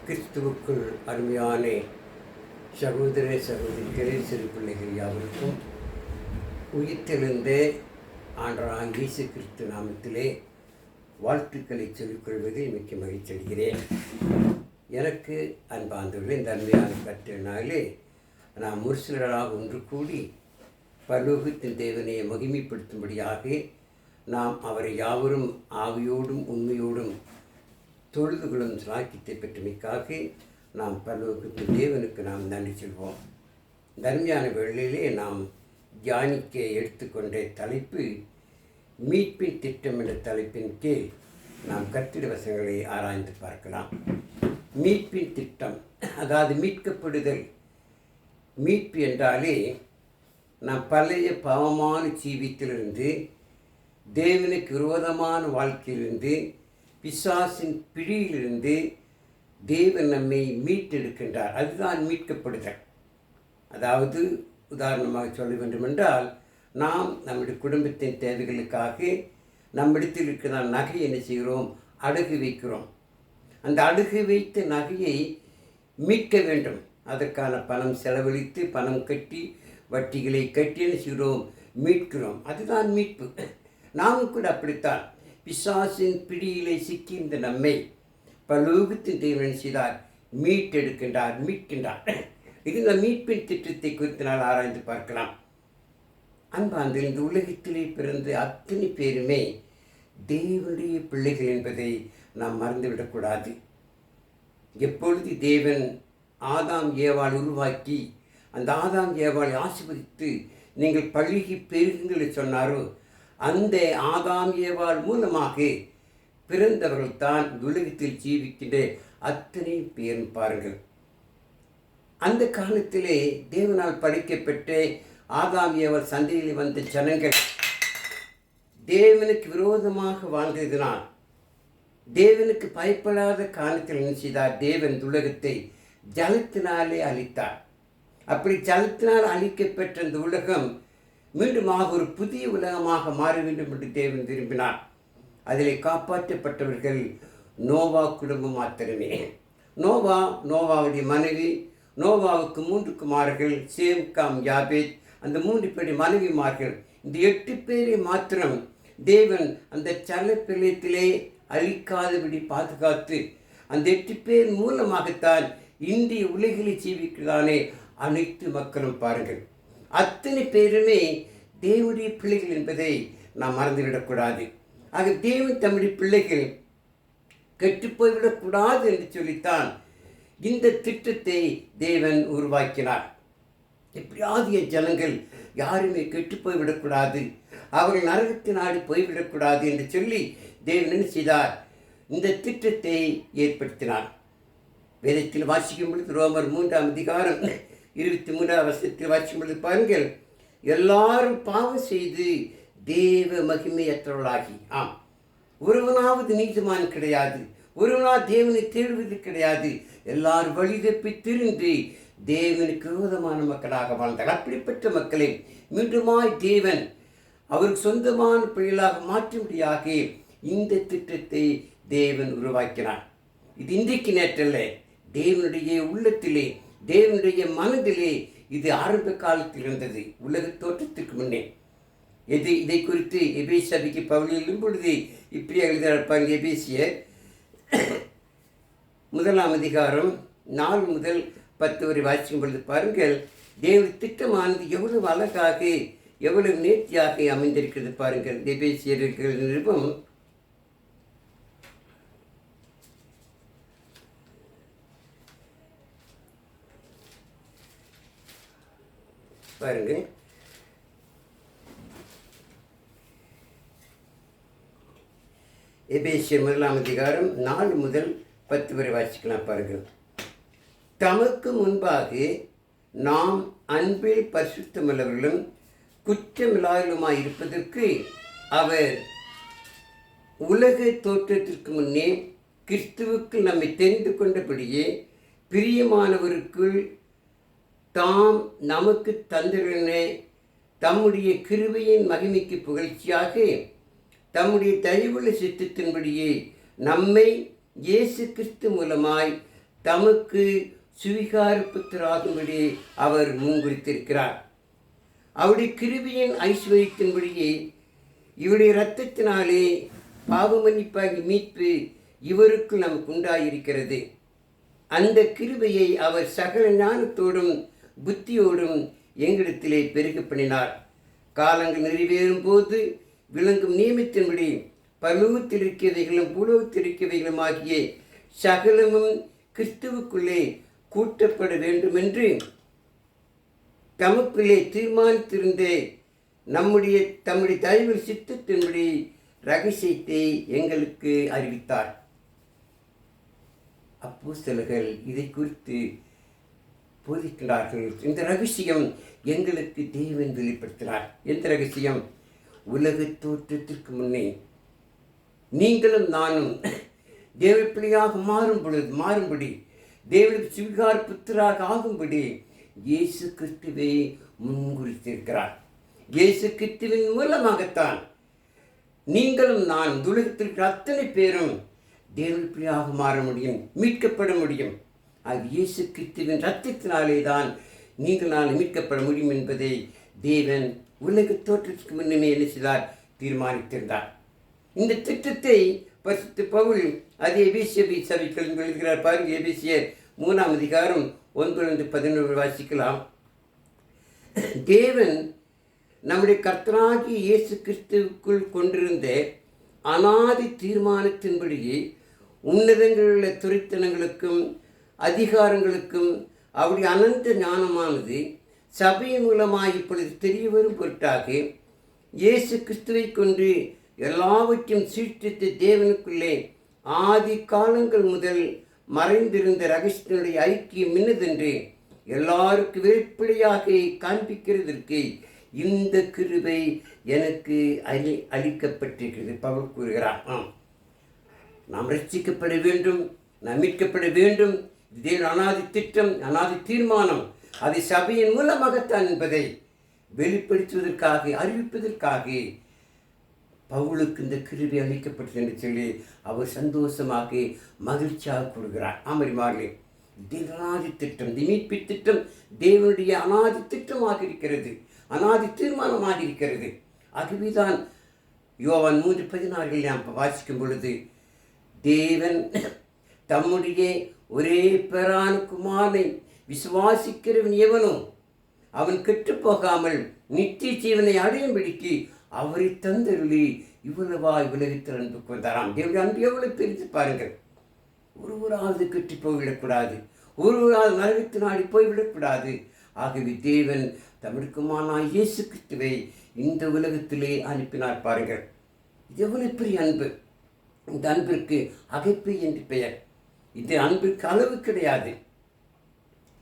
கிறிஸ்துவுக்குள் அருமையான சகோதர சகோதரிகளே, சிறு பிள்ளைகள் யாவருக்கும் உயிர்த்தெழுந்த ஆண்டவராகிய இயேசு கிறிஸ்து நாமத்திலே வாழ்த்துக்களை சொல்லிக்கொள்வதில் மிக்க மகிழ்ச்சி அடைகிறேன். எனக்கு அன்பார்ந்தவர்களே, இந்த அருமையான கற்றனாலே நாம் முரசலராக ஒன்று கூடி பரலோகத்தின் தேவனையை மகிமைப்படுத்தும்படியாக நாம் அவரை யாவரும் ஆவியோடும் உண்மையோடும் தொழுது கொள்ளும் சாக்கியத்தை பெற்றமைக்காக நாம் பரலோகத்தின் தேவனுக்கு நாம் நன்றி சொல்வோம். தர்மியான வேளையிலே நாம் தியானிக்க எடுத்துக்கொண்ட தலைப்பு மீட்பின் திட்டம் என்ற தலைப்பின் கீழ் நாம் கர்த்தருடைய வசனங்களை ஆராய்ந்து பார்க்கலாம். மீட்பின் திட்டம், அதாவது மீட்கப்படுதல். மீட்பு என்றாலே நாம் பழைய பாவமான ஜீவித்திலிருந்து தேவனுக்கு விரோதமான வாழ்க்கையிலிருந்து பிசாசின் பிடியிலிருந்து தேவன் நம்மை மீட்டெடுக்கின்றார். அதுதான் மீட்கப்படுதல். அதாவது உதாரணமாக சொல்ல வேண்டுமென்றால், நாம் நம்முடைய குடும்பத்தின் தேவைகளுக்காக நம்மிடத்தில் இருக்கிற நகை என்ன செய்கிறோம்? அடகு வைக்கிறோம். அந்த அடகு வைத்த நகையை மீட்க வேண்டும். அதற்கான பணம் செலவழித்து பணம் கட்டி வட்டிகளை கட்டி என்ன செய்கிறோம்? மீட்கிறோம். அதுதான் மீட்பு. நாமும் கூட அப்படித்தான். பிசாசின் பிடியிலே சிக்கின்ற நம்மை பரலோகத்தின் தேவன் செய்தார், மீட்கின்றார். இது இந்த மீட்பின் திட்டத்தை குறித்து நான் ஆராய்ந்து பார்க்கலாம். அன்பார்ந்த இந்த உலகத்திலே பிறந்த அத்தனை பேருமே தேவனுடைய பிள்ளைகள் என்பதை நாம் மறந்துவிடக்கூடாது. எப்பொழுது தேவன் ஆதாம் ஏவாள் உருவாக்கி அந்த ஆதாம் ஏவாளை ஆசீர்வதித்து நீங்கள் பழுகி பெருகுங்கள் சொன்னாரோ, அந்த ஆதாம் ஏவாள் மூலமாக பிறந்தவர்கள் தான் உலகத்தில் ஜீவிக்கின்ற அத்தனை பேரும் பாருங்கள். அந்த காலத்திலே தேவனால் படைக்கப்பட்ட ஆதாம் ஏவாள் சந்தையில் வந்த ஜனங்கள் தேவனுக்கு விரோதமாக வாழ்ந்ததினால், தேவனுக்கு பயப்படாத காலத்தில் என்ன செய்தார்? தேவன் உலகத்தை ஜலத்தினாலே அழித்தார். அப்படி ஜலத்தினால் அழிக்கப்பெற்ற இந்த உலகம் மீண்டுமாக ஒரு புதிய உலகமாக மாற வேண்டும் என்று தேவன் விரும்பினார். அதிலே காப்பாற்றப்பட்டவர்கள் நோவா குடும்பம் மாத்திரமே. நோவாவுடைய மனைவி, நோவாவுக்கு 3 குமாரர்கள், சேம், காம், யாபேத், அந்த 3 பேர் மனைவிமார்கள். இந்த 8 பேரை மாத்திரம் தேவன் அந்த ஜலப்பிரளயத்திலே அழிக்காதபடி பாதுகாத்து, அந்த 8 பேர் மூலமாகத்தான் இந்திய உலகிலே ஜீவிக்கிறதானே அனைத்து மக்களும் பாருங்கள். அத்தனை பேருமே தேவனுடைய பிள்ளைகள் என்பதை நாம் மறந்துவிடக்கூடாது. ஆக தேவன் தம்முடைய பிள்ளைகள் கெட்டுப்போய்விடக்கூடாது என்று சொல்லித்தான் இந்த திட்டத்தை தேவன் உருவாக்கினார். எப்படியாவது ஜனங்கள் யாருமே கெட்டுப்போய்விடக்கூடாது, அவர்கள் நரகத்தை நாடி போய்விடக்கூடாது என்று சொல்லி தேவன் என்ன செய்தார்? இந்த திட்டத்தை ஏற்படுத்தினார். வேதத்தில் வாசிக்கும் பொழுது ரோமர் 3ஆம் அதிகாரம் 23ஆம் வசனத்தில் வாசிக்கும் பொழுது பாருங்கள், எல்லாரும் பாவம் செய்து தேவ மகிமையற்றவர்களாகி, ஒருவனாவது நீதிமான் கிடையாது, ஒருவனாவது தேவனை தேடுவது கிடையாது, எல்லாரும் வழி தப்பி திரிந்து தேவனுக்கு விரோதமான மக்களாக வாழ்ந்தார். அப்படிப்பட்ட மக்களை மீண்டுமாய் தேவன் அவருக்கு சொந்தமான பிள்ளைகளாக மாற்றும்படியாக இந்த திட்டத்தை தேவன் உருவாக்கினார். இது இன்றைக்கு நேற்றல்ல, தேவனுடைய உள்ளத்திலே, தேவனுடைய மனதிலே இது ஆரம்ப காலத்தில் இருந்தது, உலக தோற்றத்திற்கு முன்னே. இதை குறித்து எபேசிய சபைக்கு பவுல் எழுதும் பொழுது இப்படி எழுதியிருப்பாங்க. எபேசியர் 1ஆம் அதிகாரம் 4 முதல் 10 வரை வாசிக்கும் பொழுது பாருங்கள், தேவனுடைய திட்டமானது எவ்வளவு அழகாக, எவ்வளவு நேர்த்தியாக அமைந்திருக்கிறது பாருங்கள். எபேசியர்கள் நிருபம் பாருங்கள். எபேசியர் 1ஆம் அதிகாரம் 4 முதல் 10 வரை வாசிக்கலாம் பாருங்கள். தமக்கு முன்பாக நாம் அன்பில் பரிசுத்தமுள்ளவர்களும் குற்றமில்லாதவர்களுமாய் இருப்பதற்கு அவர் உலக தோற்றத்திற்கு முன்னே கிறிஸ்துவுக்கு நம்மை தெரிந்து கொண்டபடியே பிரியமானவருக்குள் தாம் நமக்கு தந்திருந்த தம்முடைய கிருபையின் மகிமைக்கு புகழ்ச்சியாக தம்முடைய தயவுள்ள சித்தத்தின்படியே நம்மை இயேசு கிறிஸ்து மூலமாய் தமக்கு சுவிகார புத்திராகும்படி அவர் முன்குறித்திருக்கிறார். அவருடைய கிருபையின் ஐஸ்வர்யத்தின்படியே இவருடைய இரத்தத்தினாலே பாவமன்னிப்பாகி மீட்பு இவருக்கு நமக்கு உண்டாயிருக்கிறது. அந்த கிருபையை அவர் சகல ஞானத்தோடும் புத்தியோடும் எங்களிடத்திலே பெருக பண்ணினார். காலங்கள் நிறைவேறும் போது விளங்கும் நியமத்தின்படி பரலோகத்தில் இருக்கிறவைகளும் பூலோகத்தில் இருக்கிறவைகளும் ஆகிய சகலமும் கிறிஸ்துவுக்குள்ளே கூட்டப்பட வேண்டுமென்று தமக்குள்ளே தீர்மானித்திருந்த தம்முடைய தயவு சித்தத்தின்படி ரகசியத்தை எங்களுக்கு அறிவித்தார். அப்போஸ்தலர்கள் இதை குறித்து போதிக்கிறார்கள். இந்த ரகசியம் எங்களுக்கு தேவன் வெளிப்படுத்தினார். எந்த ரகசியம்? உலக தோற்றத்திற்கு முன்னே நீங்களும் நானும் தேவ பிள்ளையாக மாறும்படி தேவனுக்கு சுவிகார புத்திராக ஆகும்படி இயேசு கிறிஸ்துவை முன்குறித்திருக்கிறார். இயேசு கிறிஸ்துவின் மூலமாகத்தான் நீங்களும் நான் உலகத்திற்கு அத்தனை பேரும் தேவ பிள்ளையாக மாற முடியும், மீட்கப்பட முடியும். அது இயேசு கிறிஸ்துவின் இரத்தத்தினாலே தான் நீங்கள் நான் மீட்கப்பட முடியும் என்பதை தேவன் உலக தோற்றத்துக்கு முன்னமே என்ன செய்தார்? தீர்மானித்திருந்தார். இந்த திட்டத்தை பரிசுத்த பவுல் அதே எபேசிய சபைக்கு எழுதுகிறார். பாருங்க, எபேசியர் 3:9-11 வாசிக்கலாம். தேவன் நம்முடைய கர்த்தராகிய இயேசு கிறிஸ்துவுக்குள் கொண்டிருந்த அநாதி தீர்மானத்தின்படியே உன்னதங்களுள்ள துரைத்தனங்களுக்கும் அதிகாரங்களுக்கும் அவருடைய அனந்த ஞானமானது சபையின் மூலமாக இப்பொழுது தெரிய வரும் பொருட்டாக இயேசு கிறிஸ்துவை கொண்டு எல்லாவற்றையும் சீர்திருத்த தேவனுக்குள்ளே ஆதி காலங்கள் முதல் மறைந்திருந்த ரகசியத்தினுடைய ஐக்கியம் என்னதென்று எல்லாருக்கும் வெளிப்படையாக காண்பிக்கிறதற்கு இந்த கிருபை எனக்கு அளிக்கப்பட்டிருக்கிறது. பவுல் கூறுகிறார். நாம் ரட்சிக்கப்பட வேண்டும், நாம் மீட்கப்பட வேண்டும். இதே அநாதி திட்டம், அநாதி தீர்மானம், அதை சபையின் மூலமாகத்தான் என்பதை வெளிப்படுத்துவதற்காக, அறிவிப்பதற்காக பவுலுக்கு இந்த கிருபை அளிக்கப்பட்டது என்று சொல்லி அவர் சந்தோஷமாக மகிழ்ச்சியாக கூறுகிறார். ஆமரிமார்களே, அநாதி திட்டம், மீட்பு திட்டம் தேவனுடைய அநாதி திட்டமாக இருக்கிறது, அநாதி தீர்மானமாக இருக்கிறது. ஆகவேதான் யோவான் 3:16 நாம் வாசிக்கும் பொழுது தேவன் தம்முடைய ஒரே பேரான குமாரனை விசுவாசிக்கிறவன் எவனோ அவன் கெட்டுப்போகாமல் நித்திய ஜீவனை அடையும்படிக்கு அவரை தந்தருளி இவ்வளவாய் உலகத்தில் அன்பு கொண்டாராம். தேவனுடைய அன்பு எவ்வளவு பிரித்து பாருங்கள். ஒருவராவது கெட்டு போய்விடக்கூடாது, ஒருவராவது நரகத்து நாடி போய்விடக்கூடாது. ஆகவே தேவன் தமிழுக்குமானாய் இயேசு கிறிஸ்துவை இந்த உலகத்திலே அனுப்பினார். பாருங்கள், இது எவ்வளவு பெரிய அன்பு. இந்த அன்பிற்கு அகைப்பு என்று பெயர். இந்த அன்பிற்கு அளவு கிடையாது.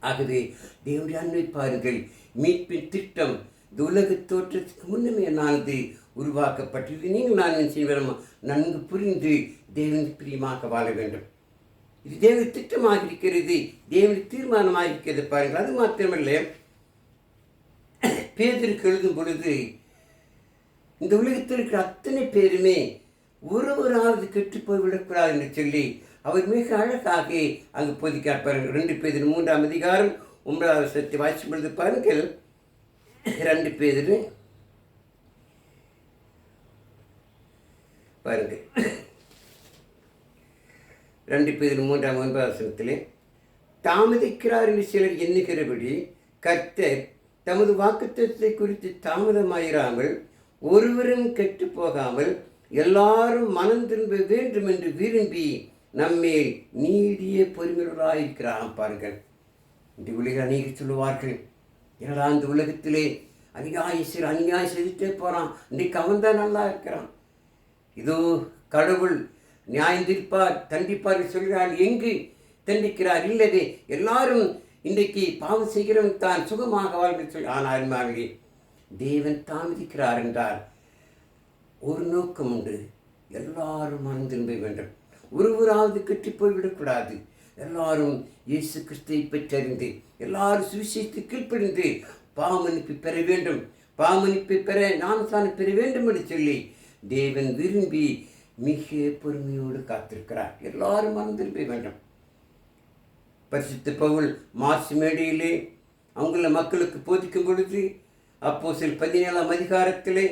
ஆகவே தேவனுடைய அன்பை பாருங்கள். மீட்பின் திட்டம் இந்த உலக தோற்றத்துக்கு முன்னமே நானது உருவாக்கப்பட்டது. நீங்கள் நான் செய்வோம் நன்கு புரிந்து தேவனுக்கு பிரியமாக வாழ வேண்டும். இது தேவ திட்டமாக இருக்கிறது, தேவனுடைய தீர்மானமாக இருக்கிறது. பாருங்கள், அது மாத்திரமல்ல, பேதுருக்கு எழுதும் பொழுது இந்த உலகத்தில் இருக்கிற அத்தனை பேருமே ஒருவராவது கெட்டு போய்விடக்கூடாது என்று சொல்லி அவர் மிக அழகாக அங்கு போதிக்கார். பாருங்கள், 2 பேதுரு 3:9 வாசிக்கும் பொழுது பாருங்கள், 2 பேதுரு பாருங்கள் 2 பேதுரு 3:9 தாமதிக்கிறார் என்று சிலர் எண்ணுகிறபடி கர்த்தர் தமது வாக்குத்தத்தத்தை குறித்து தாமதமாயிராமல் ஒருவரும் கெட்டு போகாமல் எல்லாரும் மனம் திரும்ப வேண்டும் என்று விரும்பி நம்மேல் நீடிய பொறுமையுள்ளவராயிருக்கிறான். பாருங்கள், இந்த உலக அநேகர் சொல்லுவார்கள், ஏன்னா அந்த உலகத்திலே அநியாயம் செய்துட்டே போகிறான், இன்றைக்கு அவன் தான் நல்லா இருக்கிறான், இதோ கடவுள் நியாயம் தீர்ப்பார், தண்டிப்பார் சொல்கிறார். எங்கு தண்டிக்கிறார்? இல்லவே, எல்லாரும் இன்றைக்கு பாவம் செய்கிறவன் தான் சுகமாக வாழ்க்கை சொல்லி. ஆனால் தேவன் தாமதிக்கிறார் என்றால் ஒரு நோக்கம் உண்டு. எல்லாரும் மனம் திரும்ப வேண்டும், ஒருவராவது கெட்டு போய்விடக்கூடாது. எல்லாரும் இயேசு கிறிஸ்துவை பெற்றறிந்து எல்லாரும் சுவிசேஷத்தை கீழ்ப்படிந்து பாவமன்னிப்பு பெற வேண்டும், பாவமன்னிப்பை பெற ஞானஸ்நானம் பெற வேண்டும் என்று சொல்லி தேவன் விரும்பி மிக பொறுமையோடு காத்திருக்கிறார். எல்லாரும் மனம் திரும்ப வேண்டும். பரிசுத்த பவுல் மார்ச் மேடையிலே அவங்கள மக்களுக்கு போதிக்கும் பொழுது அப்போஸ்தலர் 17ஆம் அதிகாரத்திலே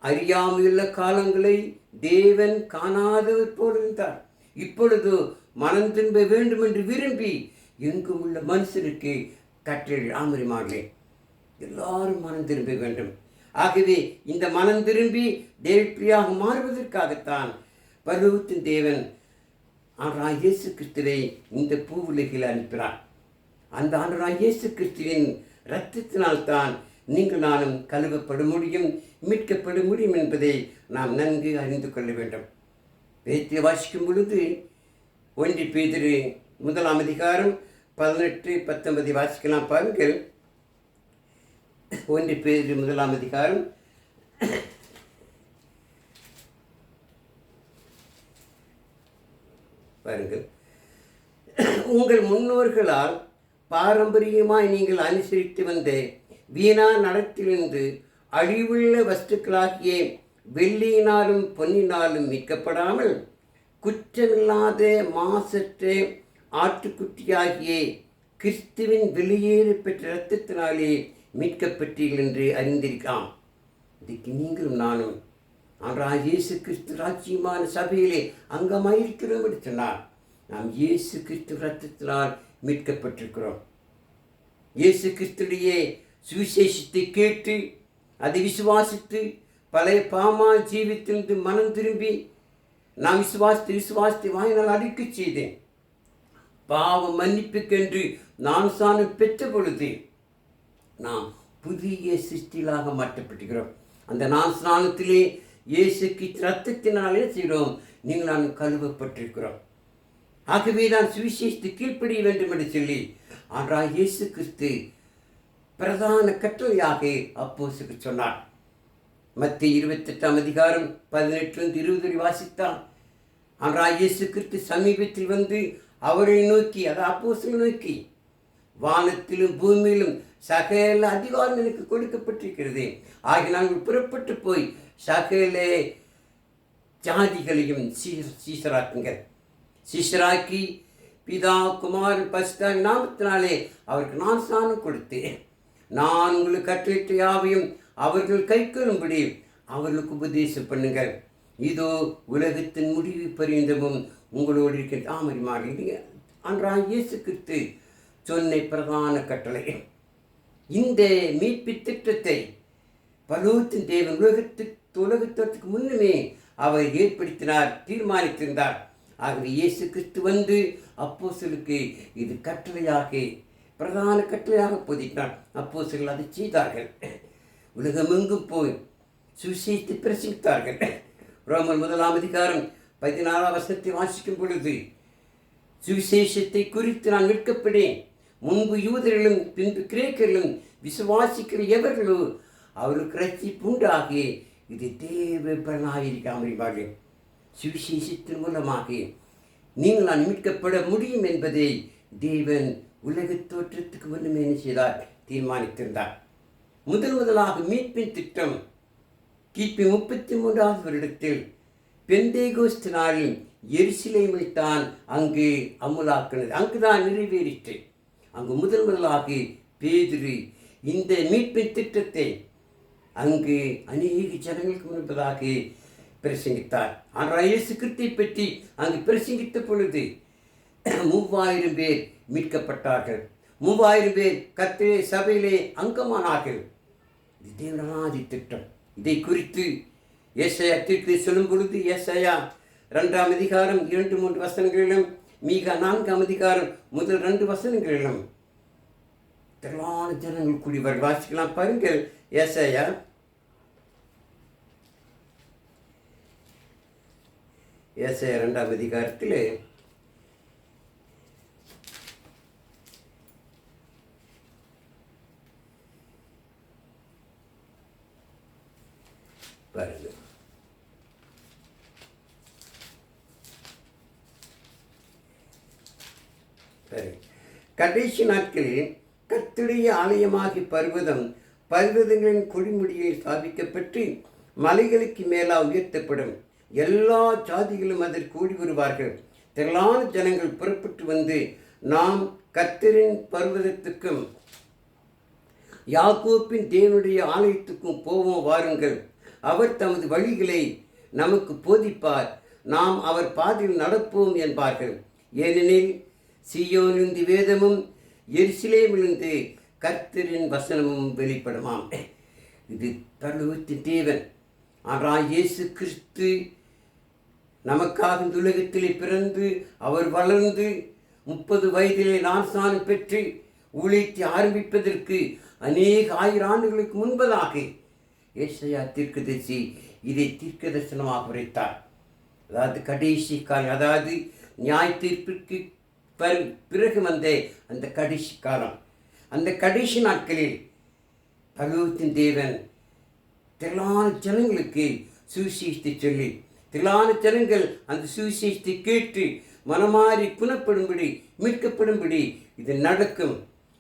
அறியாமையுள்ள காலங்களை தேவன் காணாதவர் போல் இருந்தார். இப்பொழுது மனம் திரும்ப வேண்டும் என்று விரும்பி எங்கும் உள்ள மனுஷனுக்கு கட்டளை ஆமரிமார்களே, எல்லாரும் மனம் திரும்ப வேண்டும். ஆகவே இந்த மனம் திரும்பி தேவப்பிரியாக மாறுவதற்காகத்தான் பரலோகத்தின் தேவன் ஆண்டவராகிய இயேசு கிறிஸ்துவை இந்த பூவுலகில் அனுப்பினார். அந்த ஆண்டவராகிய இயேசு கிறிஸ்துவின் இரத்தத்தினால்தான் நீங்கள் நானும் கழுவப்பட முடியும், மீட்கப்பட முடியும் என்பதை நாம் நன்கு அறிந்து கொள்ள வேண்டும். வேதத்தை வாசிக்கும் பொழுது 1 பேதுரு 1ஆம் அதிகாரம் 18-19 வாசிக்கலாம் பாருங்கள். 1 பேதுரு 1ஆம் அதிகாரம் பாருங்கள். உங்கள் முன்னோர்களால் பாரம்பரியமாய் நீங்கள் அனுசரித்து வந்த வீணா நடத்திலிருந்து அழிவுள்ள வஸ்துக்களாகிய வெள்ளியினாலும் பொன்னினாலும் மீட்கப்படாமல் குற்றமில்லாத மாசற்ற ஆட்டுக்குட்டியாகிய கிறிஸ்துவின் வெளியேறு பெற்ற இரத்தத்தினாலே மீட்கப்பட்டீர்கள் என்று அறிந்திருக்கலாம். இதுக்கு நீங்களும் நானும் ஆண்டவராகிய இயேசு கிறிஸ்து ராஜ்யமான சபையிலே அங்கமாயிருக்கிறோம் என்று சொன்னார். நாம் இயேசு கிறிஸ்து இரத்தத்தினால் மீட்கப்பட்டிருக்கிறோம். இயேசு கிறிஸ்துடைய சுவிசேஷத்தை கேட்டு அதை விசுவாசித்து பழைய பாமால் ஜீவித்திலிருந்து மனம் திரும்பி நான் விசுவாசத்தை வாயினால் அறிக்கை செய்தேன். பாவம் மன்னிப்புக்கென்று நான் சாணம் பெற்ற பொழுது நாம் புதிய சிருஷ்டிகளாக மாற்றப்பட்டுகிறோம். அந்த நான் ஸ்நானத்திலே இயேசுக்கு இரத்தத்தினாலே செய்கிறோம், நீங்கள் நான் கழுவப்பட்டிருக்கிறோம். ஆகவே நான் சுவிசேஷத்தை கீழ்ப்படிய வேண்டும் என்று சொல்லி ஆண்டவராகிய இயேசு கிறிஸ்து பிரதான கட்டளையாக அப்போஸ்தலருக்கு சொன்னார். மத்தேயு 28ஆம் அதிகாரம் 18-20 வாசித்தார். ஆண்டவராகிய இயேசு கிறிஸ்து சமீபத்தில் வந்து அவரை நோக்கி, அதை அப்போஸ்தலரை நோக்கி, வானத்திலும் பூமியிலும் சகல அதிகாரம் எனக்கு கொடுக்கப்பட்டிருக்கிறது, ஆகிய நாங்கள் புறப்பட்டு போய் சகல ஜாதிகளையும் சீசராக்குங்கள். சீசராக்கி பிதா குமார் பரிசுத்த நாமத்தினாலே அவருக்கு நான் ஸ்நானம் கொடுத்தேன். நான் உங்களுக்கு கட்டளையிட்ட யாவையும் அவர்கள் கைக்கொள்ளும்படி அவர்களுக்கு உபதேசம் பண்ணுங்கள். இதோ உலகத்தின் முடிவு பரியந்தமும் உங்களோடு இருக்க ஆமரிமாறி ஆண்டவராகிய இயேசு கிறிஸ்து சொன்ன பிரதான கட்டளை. இந்த மீட்பு திட்டத்தை பரலோகத்தின் தேவன் உலகத்திற்கு முன்னுமே அவர் ஏற்படுத்தினார், தீர்மானித்திருந்தார். ஆகவே இயேசு கிறிஸ்து வந்து அப்போஸ்தலருக்கு இது கட்டளையாக, பிரதான கட்டளையாக போதித்தார். அப்போஸ்தலர்கள் அதை செய்தார்கள். உலகமெங்கும் போய் சுவிசேஷத்தை பிரசங்கித்தார்கள். ரோமர் 1ஆம் அதிகாரம் 16ஆம் வசனத்தை வாசிக்கும் பொழுது, சுவிசேஷத்தை குறித்து நான் விற்கப்படேன், முன்பு யூதர்களும் பின்பு கிரேக்கர்களும் விசுவாசிக்கிற எவர்களோ அவர்களுக்கு ரட்சிப்பு உண்டாகி இது தேவ பலனாயிருக்காமல் சுவிசேஷத்தின் மூலமாக நீங்கள் நான் மீட்கப்பட முடியும் என்பதை தேவன் உலக தோற்றத்துக்கு முன்னுமே என்ன செய்தார், தீர்மானித்திருந்தார். முதலாக மீட்பின் திட்டம் கிபி 33ஆவது வருடத்தில் பெந்தேகோஸ்து நாளில் எருசலேமில் தான் அங்கு அமுலாக்கினது, அங்குதான் நிறைவேறிற்று. அங்கு முதலாக பேதுரு இந்த மீட்பின் திட்டத்தை அங்கு அநேக ஜனங்களுக்கு முன்பதாக பிரசங்கித்தார். ஆனால் இயேசு கிறிஸ்துவை பற்றி அங்கு பிரசங்கித்த பொழுது 3000 பேர் மீட்கப்பட்டார்கள். 3000 பேர் கர்த்தருடைய சபையிலே அங்கமானார்கள். இது தேவனாதி திட்டம். இதை குறித்து ஏசாயா தீர்க்கதரிசி சொல்லும் பொழுது, ஏசாயா 2ஆம் அதிகாரம் 2-3 வசனங்களிலும், மீகா 4ஆம் அதிகாரம் முதல் 2 வசனங்களிலும் திரளான ஜனங்கள் கூடியவர். வாசிக்கலாம் பாருங்கள். ஏசாயா 2ஆம் அதிகாரத்தில் பாருங்கள். கடைசி நாட்களில் கர்த்தருடைய ஆலயமாகி பர்வதங்களின் கொடிமுடியில் ஸ்தாபிக்கப்பட்டு மலைகளுக்கு மேலா உயர்த்தப்படும். எல்லா ஜாதிகளும் அதில் கூடி வருவார்கள். திரளான ஜனங்கள் புறப்பட்டு வந்து நாம் கர்த்தரின் பர்வதத்துக்கும் யாக்கோப்பின் தேவனுடைய ஆலயத்துக்கும் போவோம் வாருங்கள். அவர் தமது வழிகளை நமக்கு போதிப்பார், நாம் அவர் பாதையில் நடப்போம் என்பார்கள். ஏனெனில் சீயோனிலிருந்து வேதமும் எருசலேமிலிருந்து கர்த்தரின் வசனமும் வெளிப்படுமாம். இது பரலோகத்தின் தேவன் ஆனால் இயேசு கிறிஸ்து நமக்காக இந்த உலகத்திலே பிறந்து அவர் வளர்ந்து 30 வயதிலே ஞானஸ்நானம் பெற்று ஊழியத்தை ஆரம்பிப்பதற்கு அநேக 1000 ஆண்டுகளுக்கு முன்பதாக ஏசாயா தீர்க்கதரிசி இதை தீர்க்க தரிசனமாக உரைத்தார். அதாவது கடைசி காலம், அதாவது நியாய தீர்ப்பிற்கு பிறகு வந்த அந்த கடைசி காலம், அந்த கடைசி நாட்களில் பரலோகத்தின் தேவன் திரளான ஜனங்களுக்கு சுவிசேஷத்தை சொல்லி, திரளான ஜனங்கள் அந்த சுவிசேஷத்தை கேட்டு மனமாறி குணப்படும்படி மீட்கப்படும்படி இது நடக்கும்.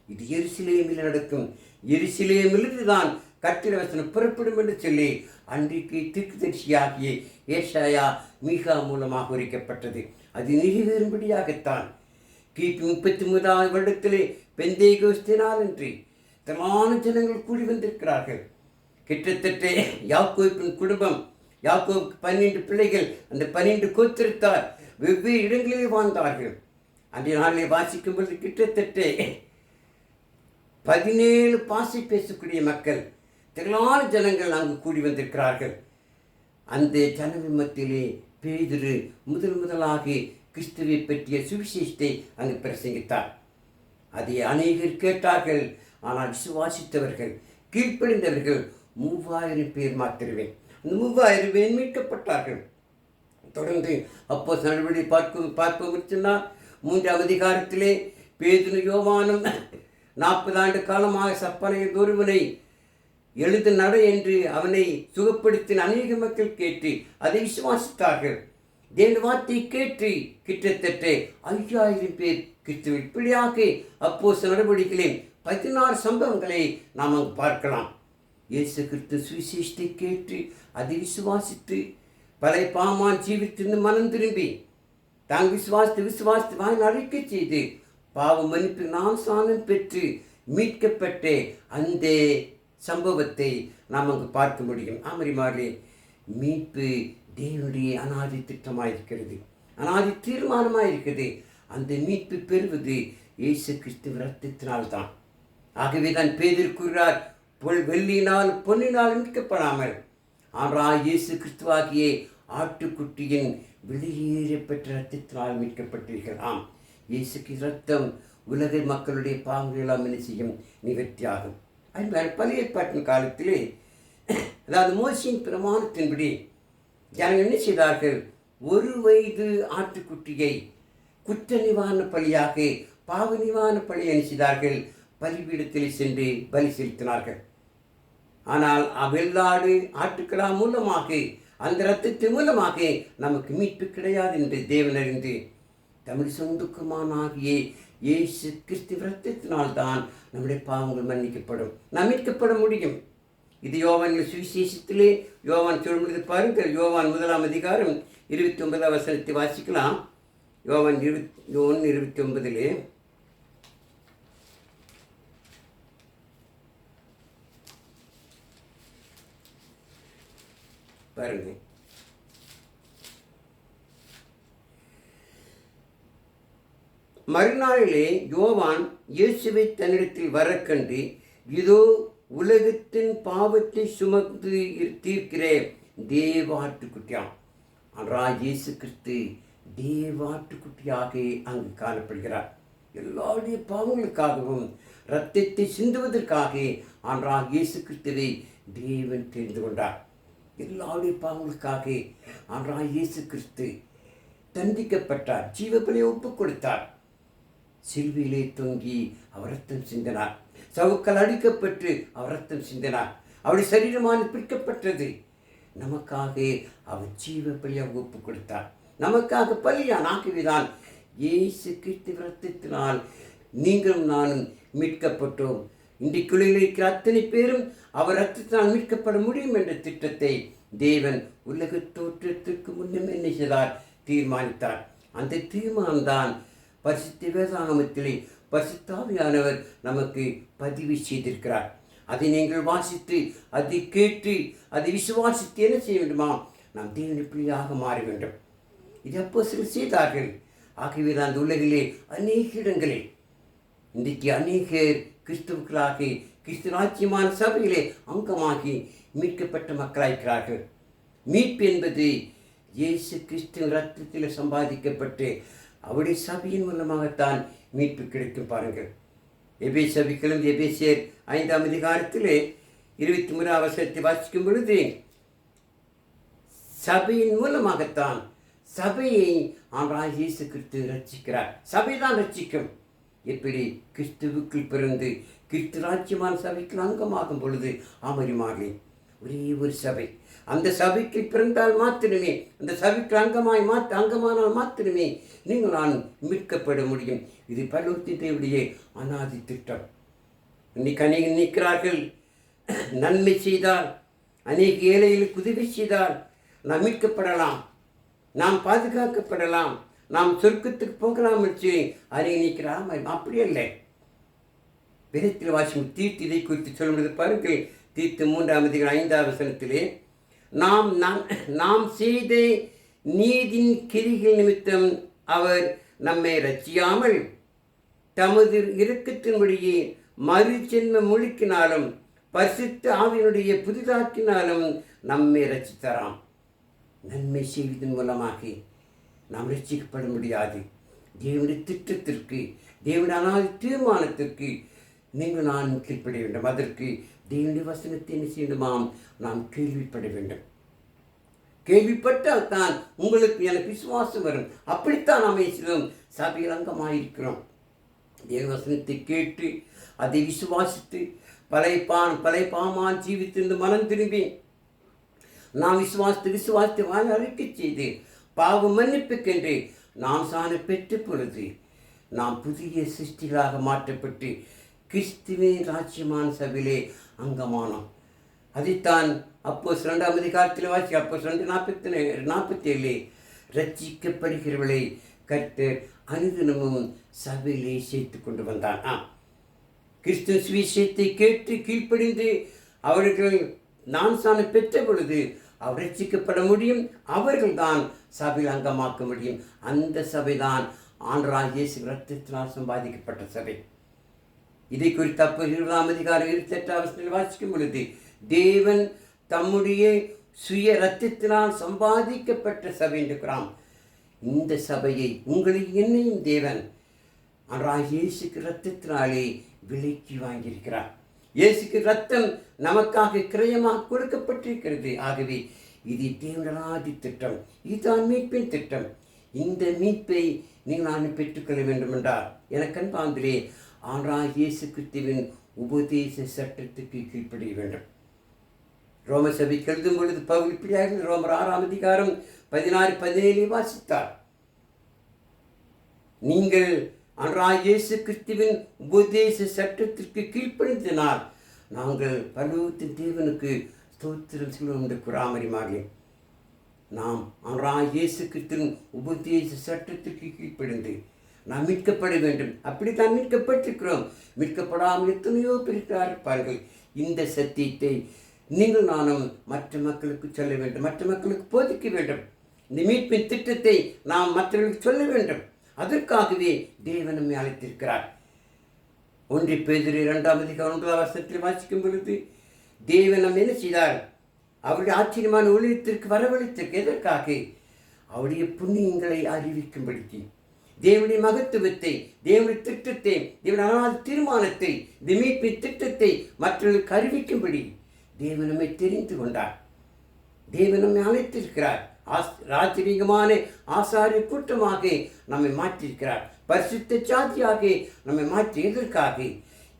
இது எருசலேமில் நடக்கும். எருசலேமிலிருந்து தான் கர்த்தருடைய வசனம் புறப்படும் என்று சொல்லி அன்றைக்கு தீர்க்கதரிசியாகிய ஏசாயா மீகா மூலமாக உரைக்கப்பட்டது. அது நிறைவேறும்படியாகத்தான் கிபி 33ஆம் வருடத்திலே பெந்தேகோஸ்தே நாளன்று திரளான ஜனங்கள் கூடி வந்திருக்கிறார்கள். கிட்டத்தட்ட யாக்கோபின் குடும்பம், யாக்கோபுக்கு 12 பிள்ளைகள், அந்த 12 கோத்திரத்தார் வெவ்வேறு இடங்களிலே வாழ்ந்தார்கள். அன்றைய நாளிலே வாசிக்கும் பொழுது கிட்டத்தட்ட 17 பாசை பேசக்கூடிய மக்கள், திரளான ஜனங்கள் அங்கு கூடி வந்திருக்கிறார்கள். அந்த ஜனங்கள் மத்தியிலே பேதுரு முதலாக கிறிஸ்துவை பற்றிய சுவிசேஷத்தை அங்கு பிரசங்கித்தார். அதை அநேகர் கேட்டார்கள். ஆனால் விசுவாசித்தவர்கள், கீழ்ப்படிந்தவர்கள் 3000 பேர் மாத்திரமே. அந்த 3000 பேர் மீட்கப்பட்டார்கள். தொடர்ந்து அப்போஸ்தலர் நடவடிக்கை பார்ப்போம் சொன்னால் 3ஆம் அதிகாரத்திலே பேதுரு யோவானும் 40 ஆண்டு காலமாக சப்பனைய ஒருவனை எழுந்து நட என்று அவனை சுகப்படுத்தின அநேக மக்கள் கேட்டு அதை விசுவாசித்தார்கள். தேவ வார்த்தை கேட்டு கிட்டத்தட்ட 5000 பேர் கிறிஸ்துவில். இப்படியாக அப்போஸ்தலர் நடவடிக்கைகளில் 16 சம்பவங்களை நாம் அங்கு பார்க்கலாம். இயேசு கிறிஸ்து சுவிசேஷத்தை கேட்டு அதை விசுவாசித்து பழைய பாமான் ஜீவித்திருந்து மனம் திரும்பி தாங்க விசுவாசித்து வாய் அறிக்கை செய்து பாவ மன்னிப்பு ஞானஸ்நானம் பெற்று மீட்கப்பட்ட அந்த சம்பவத்தை நாம் அங்கு பார்க்க முடியும். ஆமரிமாரிலே மீட்பு தேவனுடைய அநாதி திட்டமாக இருக்கிறது, அநாதி தீர்மானமாக இருக்கிறது. அந்த மீட்பு பெறுவது இயேசு கிறிஸ்து இரத்தத்தினால்தான். ஆகவே தான் பேதுரு கூறுகிறார், வெள்ளியினால் பொன்னினால் மீட்கப்படாமல் ஆனால் இயேசு கிறிஸ்துவாகிய ஆட்டுக்குட்டியின் வெளியேற பெற்ற இரத்தத்தினால் மீட்கப்பட்டீர்கள். ஆம், இயேசுக்கு இரத்தம் உலக மக்களுடைய பாவங்கள் எல்லாம் என்ன செய்யும்? நிவர்த்தியாகும். அது பழைய ஏற்பாட்டின் காலத்திலே, அதாவது மோசேயின் பிரமாணத்தின்படி ஜனங்கள் என்ன செய்தார்கள்? 1 வயது ஆட்டுக்குட்டியை குற்ற நிவாரண பலியாக, பாவ நிவாரண பலி என்ன செய்தார்கள்? பலிபீடத்தில் சென்று பலி செலுத்தினார்கள். ஆனால் வெள்ளாடு ஆட்டுக்கடா மூலமாக, அந்த இரத்தத்தின் மூலமாக நமக்கு மீட்பு கிடையாது என்று தேவன் அறிந்து தமிழ் சொந்துக்குமானாகிய இயேசு கிறிஸ்து இரத்தத்தினால்தான் நம்முடைய பாவங்கள் மன்னிக்கப்படும், நாம் மீட்கப்பட முடியும். இது யோவான் சுவிசேஷத்திலே யோவான் சொல்வது பாருங்கள். யோவான் 1ஆம் அதிகாரம் 29ஆம் வசனத்தை வாசிக்கலாம். யோவான் 21:29 பாருங்க. மறுநாளிலே யோவான் இயேசுவை தன்னிடத்தில் வர கண்டு, இதோ உலகத்தின் பாவத்தை சுமந்து தீர்க்கிற தேவாட்டுக்குட்டியாம். ஆனால் இயேசு கிறிஸ்து தேவாட்டுக்குட்டியாக அங்கு காணப்படுகிறார். எல்லாருடைய பாவங்களுக்காகவும் இரத்தத்தை சிந்துவதற்காக ஆனால் இயேசு கிறிஸ்துவை தேவன் தெரிந்து கொண்டார். எல்லாருடைய பாவங்களுக்காக ஆனால் இயேசு கிறிஸ்து தண்டிக்கப்பட்டார், ஜீவபலியை ஒப்புக் கொடுத்தார். சிலுவையிலே தொங்கி அவர் ரத்தம் சிந்தினார். சவுக்கள் அடிக்கப்பட்டு அவர் ரத்தம் சிந்தினார். அவருடைய சரீரமான பிரிக்கப்பட்டது. நமக்காக அவர் ஜீவ பலியாக ஒப்புக் கொடுத்தார், நமக்காக பலியான். ஆகவேதான் இயேசு கிறிஸ்து ரத்தத்தினால் நீங்களும் நானும் மீட்கப்பட்டோம். இன்றைக்குள்ள இருக்கிற அத்தனை பேரும் அவர் ரத்தத்தினால் மீட்கப்பட முடியும் என்ற திட்டத்தை தேவன் உலக தோற்றத்திற்கு முன்னமே என்ன செய்தார்? தீர்மானித்தார். அந்த தீர்மானம்தான் பரிசுத்த வேதாகமத்திலே பரிசுத்தாவியானவர் நமக்கு பதிவு செய்திருக்கிறார். அதை நீங்கள் வாசித்து, அதை கேட்டு, அதை விசுவாசித்து என்ன செய்ய வேண்டுமா? நாம் தேவனுடைய பிள்ளையாக மாற வேண்டும். இது அப்போஸ்தலர்கள் செய்தார்கள். ஆகவே தான் அந்த உலகிலே அநேக இடங்களில் இன்றைக்கு அநேகர் கிறிஸ்துவர்களாகி கிறிஸ்து ராஜ்யமான சபையிலே அங்கமாகி மீட்கப்பட்ட மக்களாயிருக்கிறார்கள். மீட்பு என்பது இயேசு கிறிஸ்துவின் இரத்தத்தில் சம்பாதிக்கப்பட்டு அவருடைய சபையின் மூலமாகத்தான் மீட்பு கிடைக்கும். பாருங்கள், எபேசியர்களும் எபேசியர் 5ஆம் அதிகாரத்திலே 23ஆம் வசனத்தை வாசிக்கும் பொழுது, சபையின் மூலமாகத்தான் சபையை ஆண்டவராகிய இயேசு கிறிஸ்து ரட்சிக்கிறார். சபைதான் ரட்சிக்கும். எப்படி? கிறிஸ்துவுக்குள் பிறந்து கிறிஸ்து ராஜ்யமான சபைக்கு அங்கமாகும் பொழுது அமரிமாகி ஒரே ஒரு சபை. அந்த சபைக்கு பிறந்தால் மாத்திரமே, அந்த சபைக்கு அங்கமானால் மாத்திரமே நீங்கள் நான் மீட்கப்பட முடியும். இது பரலோகத்தின் தேவனுடைய அநாதி திட்டம். இன்னைக்கு அநேகர் நிற்கிறார்கள். நன்மை செய்தால், அநேக ஏழைகளுக்கு உதவி செய்தால் நாம் மீட்கப்படலாம், நாம் பாதுகாக்கப்படலாம், நாம் சொர்க்கத்துக்கு போகலாம் என்று அநேக நிற்கிறார். அப்படி இல்லை. வேதத்தில் வாசிக்கும் தீர்த்து இதை குறித்து சொல்லும்போது பாருங்கள், தீர்த்து 3ஆம் அதிகாரம் 5ஆம் வசனத்திலே, நாம் செய்த நீதின் கிரிகள் நிமித்தம் அவர் நம்மை ரட்சியாமல் தமது இரக்கத்தின்படியே மறுஜென்ம முழுக்கினாலும் பரிசுத்த ஆவியினுடைய புதிதாக்கினாலும் நம்மை ரட்சித்தாராம். நன்மை செய்வதன் மூலமாக நாம் ரட்சிக்கப்பட முடியாது. தேவனுடைய திட்டத்திற்கு, தேவனுடைய அநாதி தீர்மானத்திற்கு நீங்கள் நான் கீழ்ப்பட வேண்டும். அதற்கு தேவனுடைய வசனத்தை என்ன செய்யணுமாம்? நாம் கேள்விப்பட வேண்டும். கேள்விப்பட்டால் தான் உங்களுக்கு எனக்கு விசுவாசம் வரும். அப்படித்தான் நாம் சிலம் சபையில் அங்கமாயிருக்கிறோம். தேவ வசனத்தை கேட்டு அதை விசுவாசித்து பழைய பாமான் ஜீவித்திருந்து மனம் திரும்பி நாம் விசுவாசித்து வாழ அறிக்கை செய்து பாவ மன்னிப்புக்கென்று நாம் சாண பெற்ற பொழுது நாம் புதிய சிருஷ்டிகளாக மாற்றப்பட்டு கிறிஸ்துவின் ராஜ்யமான சபையிலே அங்கமானோம். அதைத்தான் அப்போஸ்தலர் 2ஆம் அதிகாரத்தில் வாசி. அப்போஸ்தலர் 2:47 ரட்சிக்கப்படுகிறவர்களை கர்த்தர் அனுதினமும் சபையிலே சேர்த்து கொண்டு வந்தான். கிறிஸ்து சுவிசேஷத்தை கேட்டு கீழ்ப்படிந்து அவர்கள் நான் சாணம் பெற்ற பொழுது அவர் ரட்சிக்கப்பட முடியும். அவர்கள் தான் சபையில் அங்கமாக்க முடியும். அந்த சபைதான் ஆண்டவராகிய இயேசு இரத்தத்தினால் சம்பாதிக்கப்பட்ட சபை. இதை குறித்து அப்போ 20ஆம் அதிகாரம் 28ஆம் வசனத்தில் வாசிக்கும் பொழுது, தேவன் தம்முடைய சுய இரத்தத்தினால் சம்பாதிக்கப்பட்ட சபை என்கிறான். இந்த சபையை உங்களையும் என்னையும் தேவன் ஆண்டவராகிய இயேசுக்கு இரத்தத்தினாலே விலைக்கு வாங்கியிருக்கிறார். இயேசுக்கு இரத்தம் நமக்காக கிரயமாக கொடுக்கப்பட்டிருக்கிறது. ஆகவே இது தேவனாதி திட்டம், இதுதான் மீட்பின் திட்டம். இந்த மீட்பை நீங்கள் நான் பெற்றுக்கொள்ள வேண்டும் என்றால் எனக்கு அன்பாந்திலே ஆண்டவராகிய இயேசு கிறிஸ்துவின் உபதேச சட்டத்துக்கு கீழ்ப்படிய வேண்டும். ரோம சபைக்கு எழுதும் பொழுது பவுல் இப்படியாக ரோமர் 6ஆம் அதிகாரம் 16-17 வாசித்தார். நீங்கள் ஆண்டவராகிய இயேசு கிறிஸ்துவின் உபதேச சட்டத்திற்கு கீழ்ப்படிந்ததினால் நாங்கள் பரலோகத்தின் தேவனுக்கு ஸ்தோத்திரம் சொல்வோம் என்று கூறாமறிமாகி நாம் ஆண்டவராகிய இயேசு கிறிஸ்துவின் உபதேச சட்டத்திற்கு கீழ்ப்படிந்து நாம் மீட்கப்பட வேண்டும். அப்படித்தான் மீட்கப்பட்டிருக்கிறோம். மீட்கப்படாமல் எத்தனையோ பேர் இருப்பார்கள். இந்த சத்தியத்தை நீங்கள் நானும் மற்ற மக்களுக்கு சொல்ல வேண்டும், மற்ற மக்களுக்கு போதிக்க வேண்டும். இந்த மீட்பின் திட்டத்தை நாம் மற்றவர்களுக்கு சொல்ல வேண்டும். அதற்காகவே தேவன் நம்மை அழைத்திருக்கிறார். 1 பேதுரு 2ஆம் அதிகாரம் 1ஆம் வசனத்தில் வாசிக்கும் பொழுது, தேவன் நம்ம என்ன செய்தார்? அவருடைய ஆச்சரியமான ஊழியத்திற்கு வரவழைத்திருக்கு. எதற்காக? அவருடைய புண்ணியங்களை அறிவிக்கும்படிக்கு, தேவனுடைய மகத்துவத்தை, தேவனுடைய திட்டத்தை, தேவனுடைய தீர்மானத்தை, இந்த மீட்பின் திட்டத்தை மற்றவர்களுக்கு அறிவிக்கும்படி தேவன் நம்மை தெரிந்து கொண்டார். தேவன் நம்மை அழைத்திருக்கிறார். ராஜரீகமான ஆசாரிய கூட்டமாக நம்மை மாற்றியிருக்கிறார். பரிசுத்த சாதியாக நம்மை மாற்றி எதற்காக?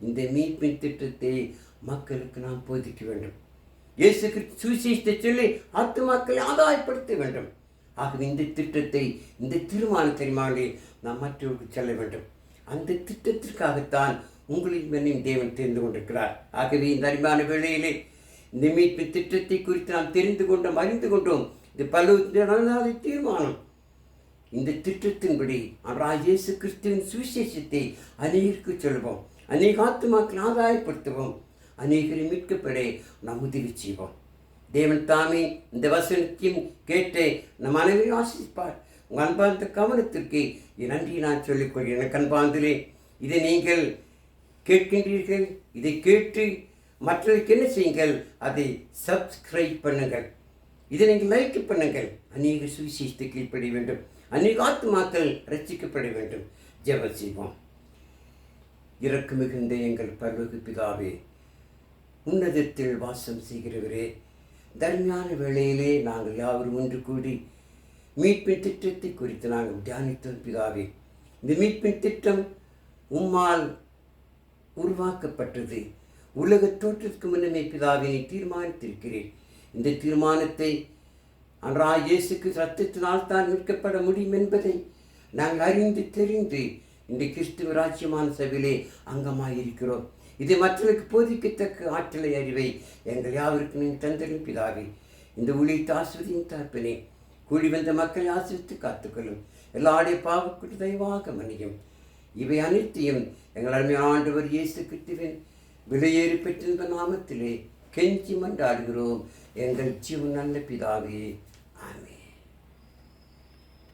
இந்த மீட்பின் திட்டத்தை மக்களுக்கு நாம் போதிக்க வேண்டும். இயேசு கிறிஸ்து சுவிசேஷத்தை சொல்லி ஆத்துமாக்களை ஆதாயப்படுத்த வேண்டும். ஆகவே இந்த திட்டத்தை, இந்த தீர்மானத்தை நாம் மற்றவர்களுக்கு சொல்ல வேண்டும். அந்த திட்டத்திற்காகத்தான் உங்களின் என்னையும் தேவன் தெரிந்து கொண்டிருக்கிறார். ஆகவே இந்த அருமையான வேளையிலே இந்த மீட்பு திட்டத்தை குறித்து நாம் தெரிந்து கொண்டோம், அறிந்து கொண்டோம். இது பல தீர்மானம். இந்த திட்டத்தின்படி ஆண்டவராகிய இயேசு கிறிஸ்துவின் சுவிசேஷத்தை அநேகருக்கு சொல்வோம், அநேக ஆத்துமாக்களை ஆதாயப்படுத்துவோம், அநேகரை மீட்கப்பட நாம் உதவி செய்வோம். தேவன் தாமே இந்த வசனத்தையும் கேட்டு நம் அனைவரையும் ஆசிப்பார். உங்கள் அன்பார்ந்த கவனத்திற்கு நன்றி நான் சொல்லிக்கொள்கிறேன். எனக்கு அன்பார்ந்தே இதை நீங்கள் கேட்கின்றீர்கள். இதை கேட்டு மற்றவருக்கு என்ன செய்யுங்கள், அதை சப்ஸ்கிரைப் பண்ணுங்கள், இதை நீங்கள் லைக் பண்ணுங்கள். அநேக சுவிசேஷத்தை கீழ்ப்பட வேண்டும், அநேக ஆத்துமாக்கள் ரட்சிக்கப்பட வேண்டும். ஜெபம் செய்வோம். இறக்கு மிகுந்த எங்கள் பரலோக பிதாவே, உன்னதத்தில் வாசம் செய்கிறவரே, தர்மையான வேளையிலே நாங்கள் யாவரும் ஒன்று கூடி மீட்பின் திட்டத்தை குறித்து நாங்கள் தியானித்தோம் பிதாவே. இந்த மீட்பின் திட்டம் உம்மால் உருவாக்கப்பட்டது. உலக தோற்றத்துக்கு முன்னமே பிதாவை தீர்மானித்திருக்கிறேன். இந்த தீர்மானத்தை ஆண்டவராகிய இயேசுக்கு ரத்தத்தினால் தான் மீட்கப்பட முடியும் என்பதை நாங்கள் அறிந்து தெரிந்து இந்த கிறிஸ்துவ ராஜ்யமான சபையிலே அங்கமாயிருக்கிறோம். இதை மற்றவர்களுக்கு போதிக்கத்தக்க ஆற்றலை அறிவை எங்கள் யாவருக்கு நீங்கள் தந்தரும் பிதாவே. இந்த ஊழியத்தை ஆசிரியரின் தரப்பினே கூடி வந்த மக்களை ஆசிரித்து காத்துக்கொள்ளும். எல்லாருடைய பாவக்குட்டு தயவாக மன்னியும். இவை அனைத்தையும் எங்கள் அருமையான ஆண்டவர் இயேசு கிறிஸ்துவின் விலையேறி பெற்றிருந்த நாமத்திலே கெஞ்சி மன்றாடுகிறோம் எங்கள் ஜீவன் நல்ல பிதாவே. ஆமென்.